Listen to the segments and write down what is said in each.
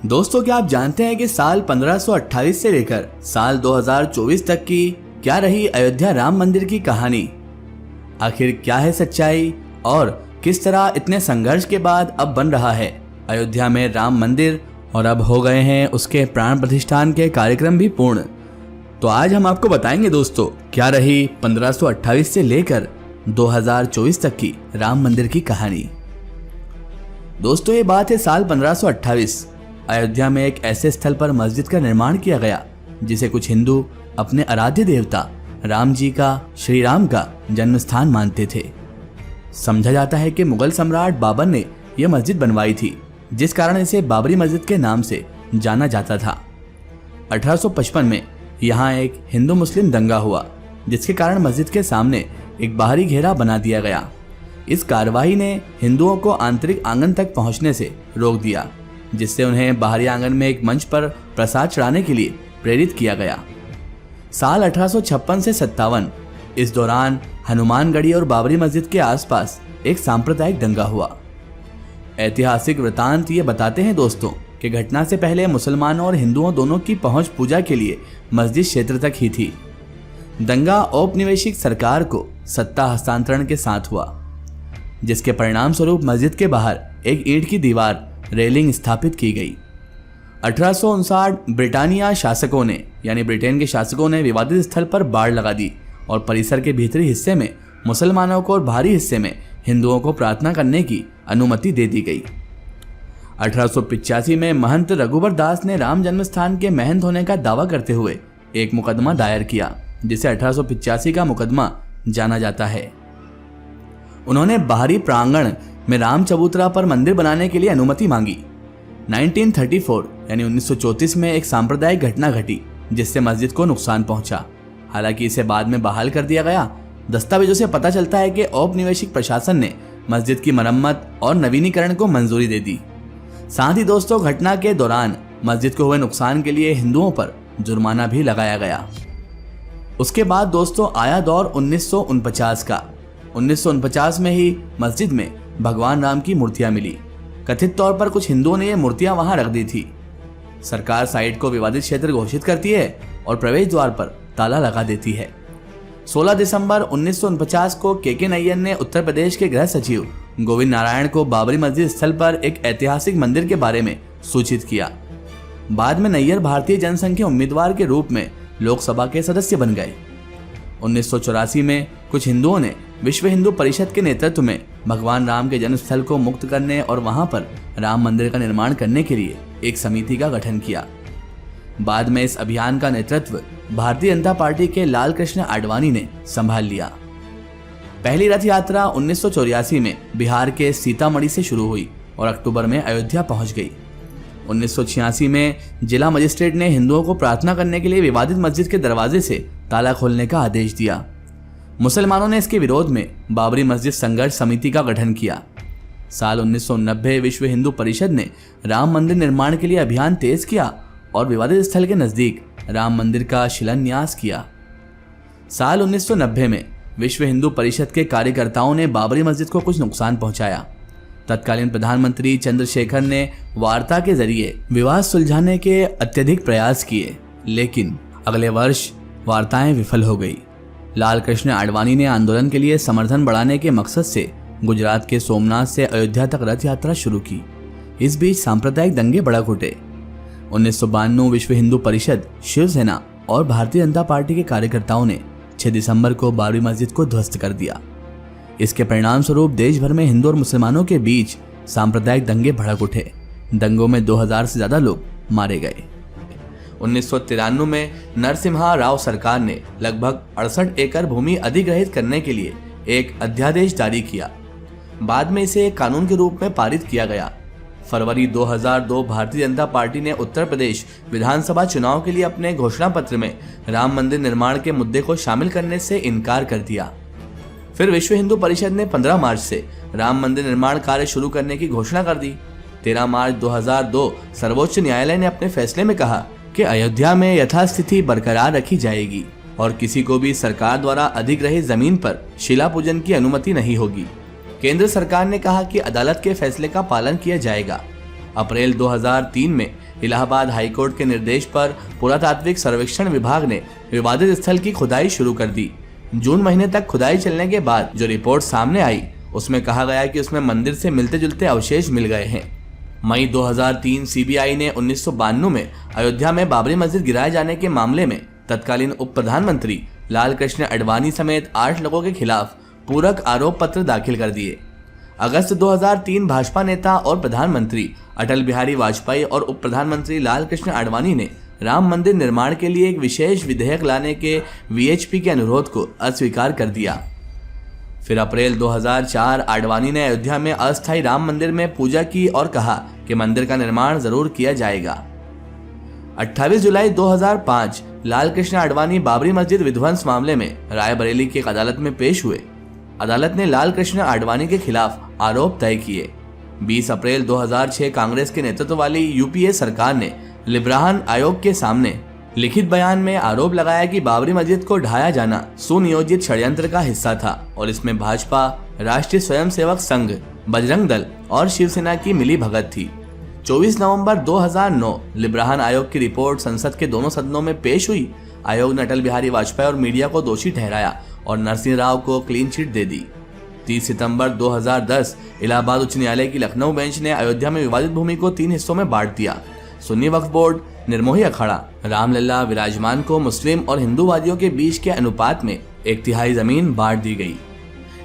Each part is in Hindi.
दोस्तों, क्या आप जानते हैं कि साल 1528 से लेकर साल 2024 तक की क्या रही अयोध्या राम मंदिर की कहानी? आखिर क्या है सच्चाई और किस तरह इतने संघर्ष के बाद अब बन रहा है अयोध्या में राम मंदिर और अब हो गए हैं उसके प्राण प्रतिष्ठान के कार्यक्रम भी पूर्ण। तो आज हम आपको बताएंगे दोस्तों, क्या रही 1528 से लेकर 2024 तक की राम मंदिर की कहानी। दोस्तों, ये बात है साल 1528। अयोध्या में एक ऐसे स्थल पर मस्जिद का निर्माण किया गया जिसे कुछ हिंदू अपने आराध्य देवता राम जी का, श्री राम का जन्म स्थान मानते थे। समझा जाता है कि मुगल सम्राट बाबर ने यह मस्जिद बनवाई थी, जिस कारण इसे बाबरी मस्जिद के नाम से जाना जाता था। 1855 में यहाँ एक हिंदू मुस्लिम दंगा हुआ, जिसके कारण मस्जिद के सामने एक बाहरी घेरा बना दिया गया। इस कार्रवाई ने हिंदुओं को आंतरिक आंगन तक पहुंचने से रोक दिया, जिससे उन्हें बाहरी आंगन में एक मंच पर प्रसाद चढ़ाने के लिए प्रेरित किया गया। साल 1856 से 57 इस दौरान हनुमानगढ़ी और बाबरी मस्जिद के आसपास एक सांप्रदायिक दंगा हुआ। ऐतिहासिक वृतांत ये बताते हैं दोस्तों कि घटना से पहले मुसलमानों और हिंदुओं दोनों की पहुंच पूजा के लिए मस्जिद क्षेत्र तक ही थी। दंगा औपनिवेशिक सरकार को सत्ता हस्तांतरण के साथ हुआ, जिसके परिणाम स्वरूप मस्जिद के बाहर एक ईंट की दीवार रेलिंग स्थापित की गई। 1859 ब्रिटानिया शासकों ने यानी ब्रिटेन के शासकों ने विवादित स्थल पर बाड़ लगा दी और परिसर के भीतरी हिस्से में मुसलमानों को और बाहरी हिस्से में हिंदुओं को प्रार्थना करने की अनुमति दे दी गई। 1885 में महंत रघुबर दास ने राम जन्म स्थान के महंत होने का दावा करते हुए एक मुकदमा दायर किया, जिसे 1885 का मुकदमा जाना जाता है। उन्होंने बाहरी प्रांगण में राम चबूतरा पर मंदिर बनाने के लिए अनुमति मांगी। 1934 यानी 1934 में एक सांप्रदायिक घटना घटी, जिससे मस्जिद को नुकसान पहुंचा। हालांकि इसे बाद में बहाल कर दिया गया। दस्तावेजों से पता चलता है कि औपनिवेशिक प्रशासन ने मस्जिद की मरम्मत और नवीनीकरण को मंजूरी दे दी। साथ ही दोस्तों, घटना के दौरान मस्जिद को हुए नुकसान के लिए हिंदुओं पर जुर्माना भी लगाया गया। उसके बाद दोस्तों आया दौर 1949 का। 1949 में ही मस्जिद में भगवान राम की मूर्तियां मिली। कथित तौर पर कुछ हिंदुओं ने ये मूर्तियां वहां रख दी थी। सरकार साइट को विवादित क्षेत्र घोषित करती है और प्रवेश द्वार पर ताला लगा देती है। 16 दिसंबर 1949 को के नैयर ने उत्तर प्रदेश के गृह सचिव गोविंद नारायण को बाबरी मस्जिद स्थल पर एक ऐतिहासिक मंदिर के बारे में सूचित किया। बाद में नैयर भारतीय जनसंघ उम्मीदवार के रूप में लोकसभा के सदस्य बन गए। 1984 में कुछ हिंदुओं ने विश्व हिंदू परिषद के नेतृत्व में भगवान राम के जन्म स्थल को मुक्त करने और वहां पर राम मंदिर का निर्माण करने के लिए एक समिति का गठन किया। बाद में इस अभियान का नेतृत्व भारतीय जनता पार्टी के लाल कृष्ण आडवाणी ने संभाल लिया। पहली रथ यात्रा 1984 में बिहार के सीतामढ़ी से शुरू हुई और अक्टूबर में अयोध्या पहुंच गई। 1986 में जिला मजिस्ट्रेट ने हिंदुओं को प्रार्थना करने के लिए विवादित मस्जिद के दरवाजे से ताला खोलने का आदेश दिया। मुसलमानों ने इसके विरोध में बाबरी मस्जिद संघर्ष समिति का गठन किया। साल 1990 विश्व हिंदू परिषद ने राम मंदिर निर्माण के लिए अभियान तेज किया और विवादित स्थल के नजदीक राम मंदिर का शिलान्यास किया। साल 1990 में विश्व हिंदू परिषद के कार्यकर्ताओं ने बाबरी मस्जिद को कुछ नुकसान पहुंचाया। तत्कालीन प्रधानमंत्री चंद्रशेखर ने वार्ता के जरिए विवाद सुलझाने के अत्यधिक प्रयास किए, लेकिन अगले वर्ष वार्ताएं विफल हो गई। लाल कृष्ण आडवाणी ने आंदोलन के लिए समर्थन बढ़ाने के मकसद से गुजरात के सोमनाथ से अयोध्या तक रथ यात्रा शुरू की। इस बीच सांप्रदायिक दंगे भड़क उठे। 1992 विश्व हिंदू परिषद, शिवसेना और भारतीय जनता पार्टी के कार्यकर्ताओं ने 6 दिसंबर को बाबरी मस्जिद को ध्वस्त कर दिया। इसके परिणाम स्वरूप देश भर में हिंदू और मुसलमानों के बीच सांप्रदायिक दंगे भड़क उठे। दंगों में 2000 से ज्यादा लोग मारे गए। 1993 में नरसिम्हा राव सरकार ने लगभग 68 एकड़ भूमि अधिग्रहित करने के लिए एक अध्यादेश जारी किया। बाद में इसे एक कानून के रूप में पारित किया गया। फरवरी 2002 भारतीय जनता पार्टी ने उत्तर प्रदेश विधानसभा चुनाव के लिए अपने घोषणा पत्र में राम मंदिर निर्माण के मुद्दे को शामिल करने से इनकार कर दिया। फिर विश्व हिंदू परिषद ने 15 मार्च से राम मंदिर निर्माण कार्य शुरू करने की घोषणा कर दी। 13 मार्च 2002 सर्वोच्च न्यायालय ने अपने फैसले में कहा कि अयोध्या में यथास्थिति बरकरार रखी जाएगी और किसी को भी सरकार द्वारा अधिग्रहित जमीन पर शिला पूजन की अनुमति नहीं होगी। केंद्र सरकार ने कहा कि अदालत के फैसले का पालन किया जाएगा। अप्रैल 2003 में इलाहाबाद हाईकोर्ट के निर्देश पर पुरातात्विक सर्वेक्षण विभाग ने विवादित स्थल की खुदाई शुरू कर दी। जून महीने तक खुदाई चलने के बाद जो रिपोर्ट सामने आई उसमें कहा गया कि उसमें मंदिर से मिलते जुलते अवशेष मिल गए हैं। मई 2003 सीबीआई ने 1992 में अयोध्या में बाबरी मस्जिद गिराए जाने के मामले में तत्कालीन उप प्रधानमंत्री लाल कृष्ण आडवाणी समेत 8 लोगों के खिलाफ पूरक आरोप पत्र दाखिल कर दिए। अगस्त 2003 भाजपा नेता और प्रधानमंत्री अटल बिहारी वाजपेयी और उप प्रधानमंत्री लाल कृष्ण आडवाणी ने राम मंदिर निर्माण के लिए एक विशेष विधेयक लाने के वीएचपी के अनुरोध को अस्वीकार कर दिया। फिर अप्रैल 2004 आडवाणी ने अयोध्या में अस्थायी राम मंदिर में पूजा की और कहा कि मंदिर का निर्माण जरूर किया जाएगा। 28 जुलाई 2005 लाल कृष्ण आडवाणी बाबरी मस्जिद विध्वंस मामले में रायबरेली की एक अदालत में पेश हुए। अदालत ने लाल कृष्ण आडवाणी के खिलाफ आरोप तय किए। 20 अप्रैल 2006 कांग्रेस के नेतृत्व वाली यूपीए सरकार ने लिब्राहन आयोग के सामने लिखित बयान में आरोप लगाया कि बाबरी मस्जिद को ढाया जाना सुनियोजित षड्यंत्र का हिस्सा था और इसमें भाजपा, राष्ट्रीय स्वयंसेवक संघ, बजरंग दल और शिवसेना की मिली भगत थी। 24 नवंबर 2009 लिब्राहन आयोग की रिपोर्ट संसद के दोनों सदनों में पेश हुई। आयोग ने अटल बिहारी वाजपेयी और मीडिया को दोषी ठहराया और नरसिंह राव को क्लीन चिट दे दी। 30 सितंबर 2010 इलाहाबाद उच्च न्यायालय की लखनऊ बेंच ने अयोध्या में विवादित भूमि को 3 हिस्सों में बांट दिया। सुन्नी वक्फ बोर्ड, निर्मोही अखाड़ा, रामलला विराजमान को मुस्लिम और हिंदूवादियों के बीच के अनुपात में 1/3 जमीन बांट दी गई।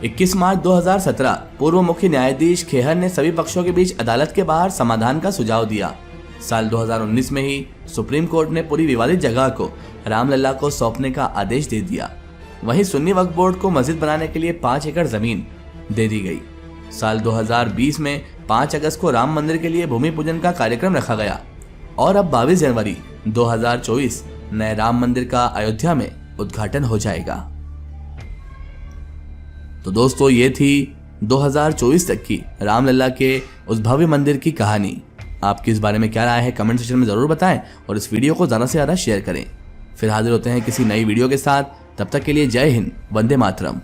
21 मार्च 2017 पूर्व मुख्य न्यायाधीश खेहर ने सभी पक्षों के बीच अदालत के बाहर समाधान का सुझाव दिया। साल 2019 में ही सुप्रीम कोर्ट ने पूरी विवादित जगह को रामलला को सौंपने का आदेश दे दिया। वहीं सुन्नी वक्फ बोर्ड को मस्जिद बनाने के लिए 5 एकड़ जमीन दे दी गई। साल 2020 में 5 अगस्त को राम मंदिर के लिए भूमि पूजन का कार्यक्रम रखा गया और अब 22 जनवरी 2024 नए राम मंदिर का अयोध्या में उद्घाटन हो जाएगा। तो दोस्तों, ये थी 2024 तक की रामलला के उस भव्य मंदिर की कहानी। आपकी इस बारे में क्या राय है कमेंट सेक्शन में जरूर बताएं और इस वीडियो को ज्यादा से ज्यादा शेयर करें। फिर हाजिर होते हैं किसी नई वीडियो के साथ। तब तक के लिए जय हिंद, वंदे मातरम।